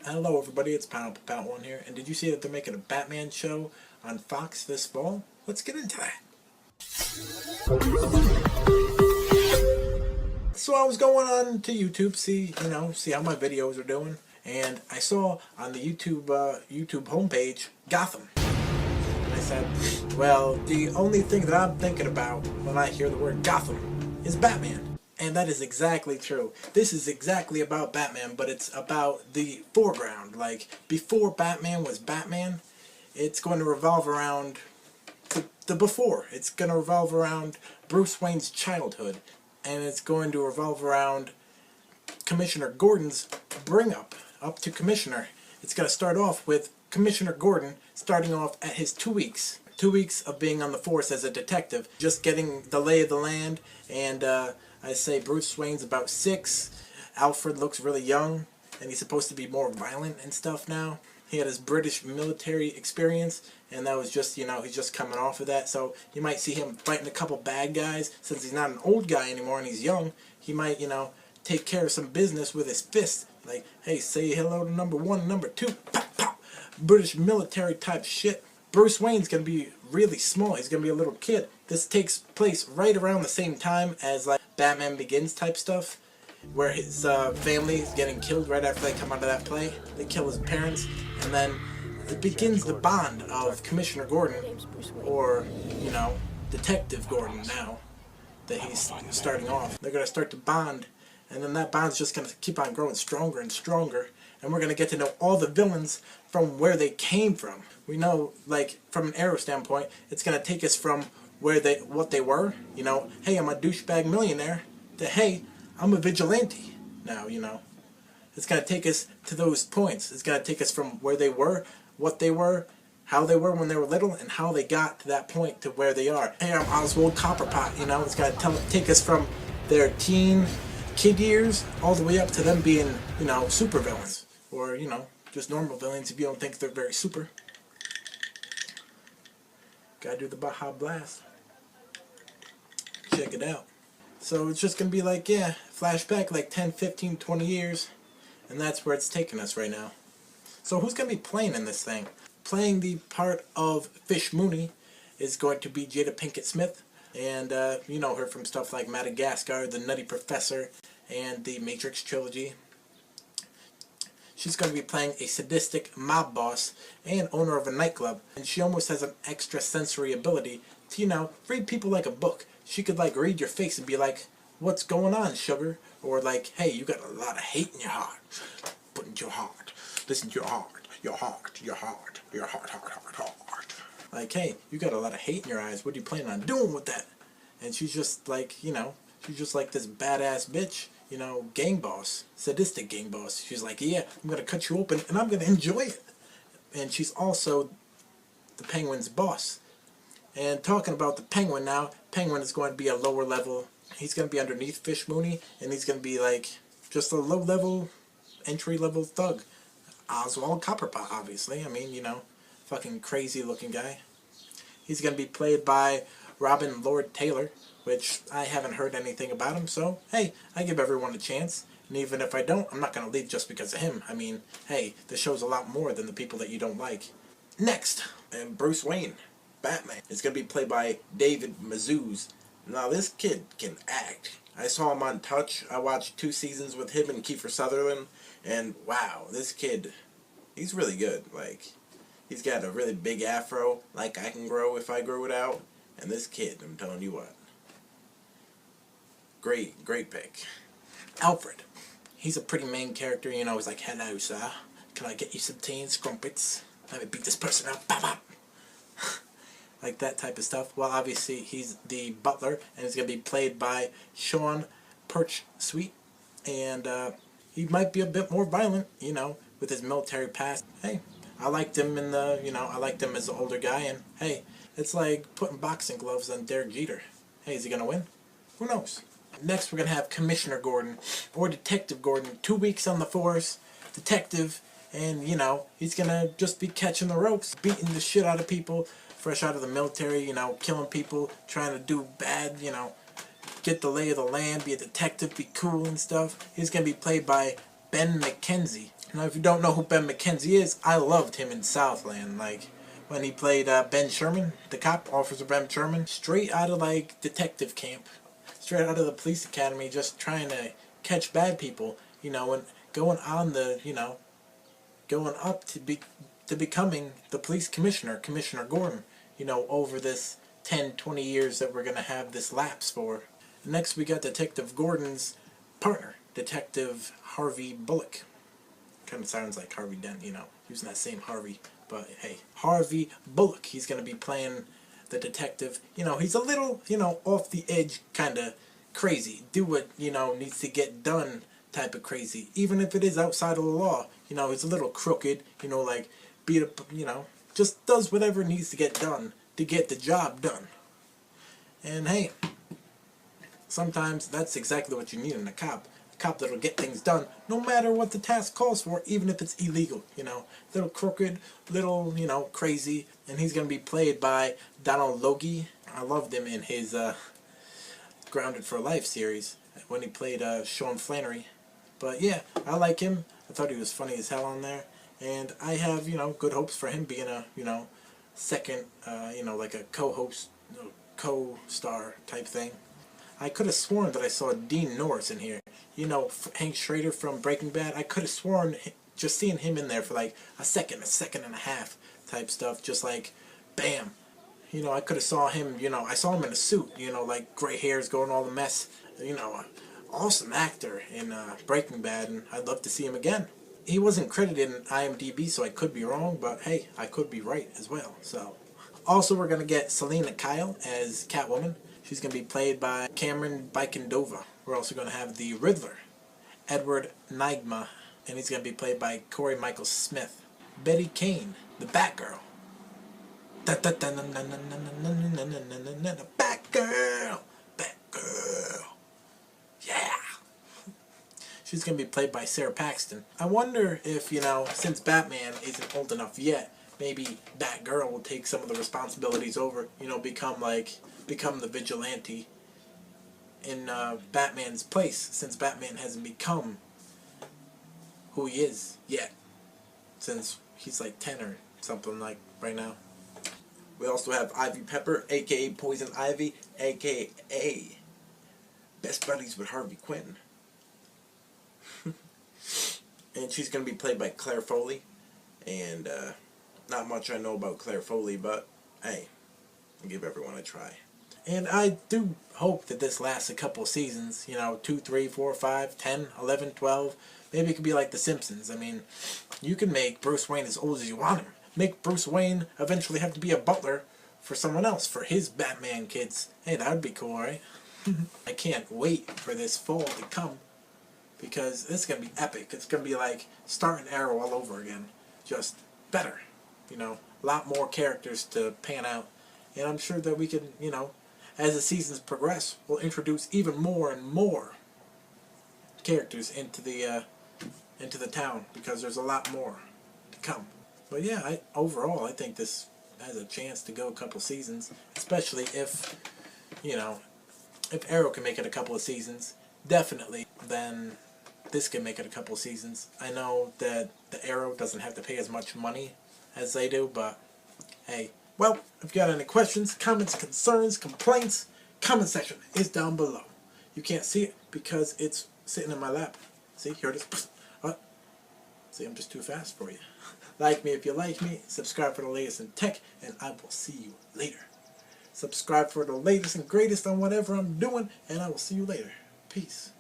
Hello everybody, it's Pineapple Pat One here, and did you see that they're making a Batman show on Fox this fall? Let's get into that. So I was going on to YouTube, see how my videos are doing, and I saw on the YouTube homepage Gotham. And I said, well, the only thing that I'm thinking about when I hear the word Gotham is Batman. And that is exactly true. This is exactly about Batman, but it's about the foreground. Like, before Batman was Batman, it's going to revolve around the before. It's going to revolve around Bruce Wayne's childhood. And it's going to revolve around Commissioner Gordon's bring up to Commissioner. It's going to start off with Commissioner Gordon starting off at his 2 weeks. 2 weeks of being on the force as a detective, just getting the lay of the land, and I say Bruce Wayne's about 6. Alfred looks really young, and he's supposed to be more violent and stuff now. He had his British military experience, and that was just, he's just coming off of that. So you might see him fighting a couple bad guys. Since he's not an old guy anymore and he's young, he might, take care of some business with his fist. Like, hey, say hello to number 1, number 2, pop, pop. British military type shit. Bruce Wayne's going to be really small. He's going to be a little kid. This takes place right around the same time as like Batman Begins type stuff, where his family is getting killed right after they come out of that play. They kill his parents, and then it begins the bond of Commissioner Gordon, or, Detective Gordon now, that he's starting off. They're going to start to bond, and then that bond's just going to keep on growing stronger and stronger, and we're going to get to know all the villains from where they came from. We know, like, from an Arrow standpoint, it's going to take us from what they were, hey, I'm a douchebag millionaire, to hey, I'm a vigilante now, It's going to take us to those points. It's going to take us from where they were, what they were, how they were when they were little, and how they got to that point to where they are. Hey, I'm Oswald Copperpot, It's going to take us from their kid years all the way up to them being, super villains. Or, just normal villains if you don't think they're very super. Gotta do the Baja Blast. Check it out. So it's just gonna be like, flashback like 10, 15, 20 years, and that's where it's taking us right now. So who's gonna be playing in this thing? Playing the part of Fish Mooney is going to be Jada Pinkett Smith, and you know her from stuff like Madagascar, The Nutty Professor, and the Matrix trilogy. She's going to be playing a sadistic mob boss and owner of a nightclub, and she almost has an extra sensory ability to, read people like a book. She could, like, read your face and be like, what's going on, sugar? Or like, hey, you got a lot of hate in your heart. Put in your heart. Listen to your heart. Your heart. Your heart. Your heart, heart, heart, heart. Like, hey, you got a lot of hate in your eyes. What are you planning on doing with that? And she's just like, she's just like this badass bitch. Gang boss, sadistic gang boss. She's like, yeah, I'm going to cut you open and I'm going to enjoy it. And she's also the Penguin's boss. And talking about the Penguin now, Penguin is going to be a lower level. He's going to be underneath Fish Mooney, and he's going to be like just a low level, entry level thug. Oswald Copperpot, obviously. I mean, fucking crazy looking guy. He's going to be played by Robin Lord Taylor, which I haven't heard anything about him, so, hey, I give everyone a chance. And even if I don't, I'm not going to leave just because of him. I mean, hey, the show's a lot more than the people that you don't like. Next, and Bruce Wayne, Batman, is going to be played by David Mazouz. Now, this kid can act. I saw him on Touch. I watched 2 seasons with him and Kiefer Sutherland, and wow, this kid, he's really good. Like, he's got a really big afro, like I can grow if I grow it out. And this kid, I'm telling you what, great pick. Alfred. He's a pretty main character, he's like, hello, sir. Can I get you some tea and scrumpets? Let me beat this person up. Pop, pop. Like that type of stuff. Well, obviously, he's the butler, and he's going to be played by Sean Perch-Sweet. And he might be a bit more violent, with his military past. Hey, I liked him in I liked him as an older guy, and hey, it's like putting boxing gloves on Derek Jeter. Hey, is he going to win? Who knows? Next, we're going to have Commissioner Gordon, or Detective Gordon. 2 weeks on the force, detective, and, he's going to just be catching the ropes, beating the shit out of people, fresh out of the military, killing people, trying to do bad, get the lay of the land, be a detective, be cool and stuff. He's going to be played by Ben McKenzie. Now, if you don't know who Ben McKenzie is, I loved him in Southland. Like, when he played Ben Sherman, the cop, Officer Ben Sherman, straight out of, like, detective camp. Straight out of the police academy, just trying to catch bad people, you know, and going on the, you know, going up to becoming the police commissioner, Commissioner Gordon, you know, over this 10, 20 years that we're going to have this lapse for. Next, we got Detective Gordon's partner, Detective Harvey Bullock. Kind of sounds like Harvey Dent, you know, using that same Harvey. But hey, Harvey Bullock, he's going to be playing the detective. You know, he's a little, you know, off the edge, kind of crazy. Do what, you know, needs to get done type of crazy. Even if it is outside of the law, you know, he's a little crooked, you know, like, beat up, you know, just does whatever needs to get done to get the job done. And hey, sometimes that's exactly what you need in a cop. A cop that'll get things done no matter what the task calls for, even if it's illegal, you know. Little crooked, little, you know, crazy. And he's going to be played by Donald Logie. I loved him in his Grounded for Life series when he played Sean Flannery. But yeah, I like him. I thought he was funny as hell on there. And I have, you know, good hopes for him being a, you know, second, you know, like a co-host, you know, co-star type thing. I could have sworn that I saw Dean Norris in here. You know, Hank Schrader from Breaking Bad. I could have sworn just seeing him in there for like a second and a half type stuff. Just like, bam. You know, I could have saw him, you know, I saw him in a suit, you know, like gray hairs going all the mess. You know, awesome actor in Breaking Bad, and I'd love to see him again. He wasn't credited in IMDb, so I could be wrong, but hey, I could be right as well. So, also we're going to get Selena Kyle as Catwoman. She's going to be played by Cameron Bikendova. We're also going to have the Riddler, Edward Nygma, and he's going to be played by Corey Michael Smith. Betty Kane, the Batgirl. Batgirl! Batgirl! Yeah! She's going to be played by Sarah Paxton. I wonder if, you know, since Batman isn't old enough yet, maybe Batgirl will take some of the responsibilities over, you know, become the vigilante in Batman's place, since Batman hasn't become who he is yet, since he's like 10 or something like right now. We also have Ivy Pepper, aka Poison Ivy, aka best buddies with Harvey Quinn. And she's going to be played by Claire Foley. And not much I know about Claire Foley, but hey, I'll give everyone a try. And I do hope that this lasts a couple of seasons, you know, 2, 3, 4, 5, 10, 11, 12. Maybe it could be like The Simpsons. I mean, you can make Bruce Wayne as old as you want him. Make Bruce Wayne eventually have to be a butler for someone else, for his Batman kids. Hey, that would be cool, right? I can't wait for this fall to come, because this is going to be epic. It's going to be like starting Arrow all over again. Just better. You know, a lot more characters to pan out. And I'm sure that we can, you know, as the seasons progress, we'll introduce even more and more characters into the town, because there's a lot more to come. But yeah, overall, I think this has a chance to go a couple seasons, especially if, you know, if Arrow can make it a couple of seasons, definitely, then this can make it a couple of seasons. I know that the Arrow doesn't have to pay as much money as they do, but hey. Well, if you got any questions, comments, concerns, complaints, comment section is down below. You can't see it because it's sitting in my lap. See, here it is. What? See, I'm just too fast for you. Like me if you like me, subscribe for the latest in tech, and I will see you later. Subscribe for the latest and greatest on whatever I'm doing, and I will see you later. Peace.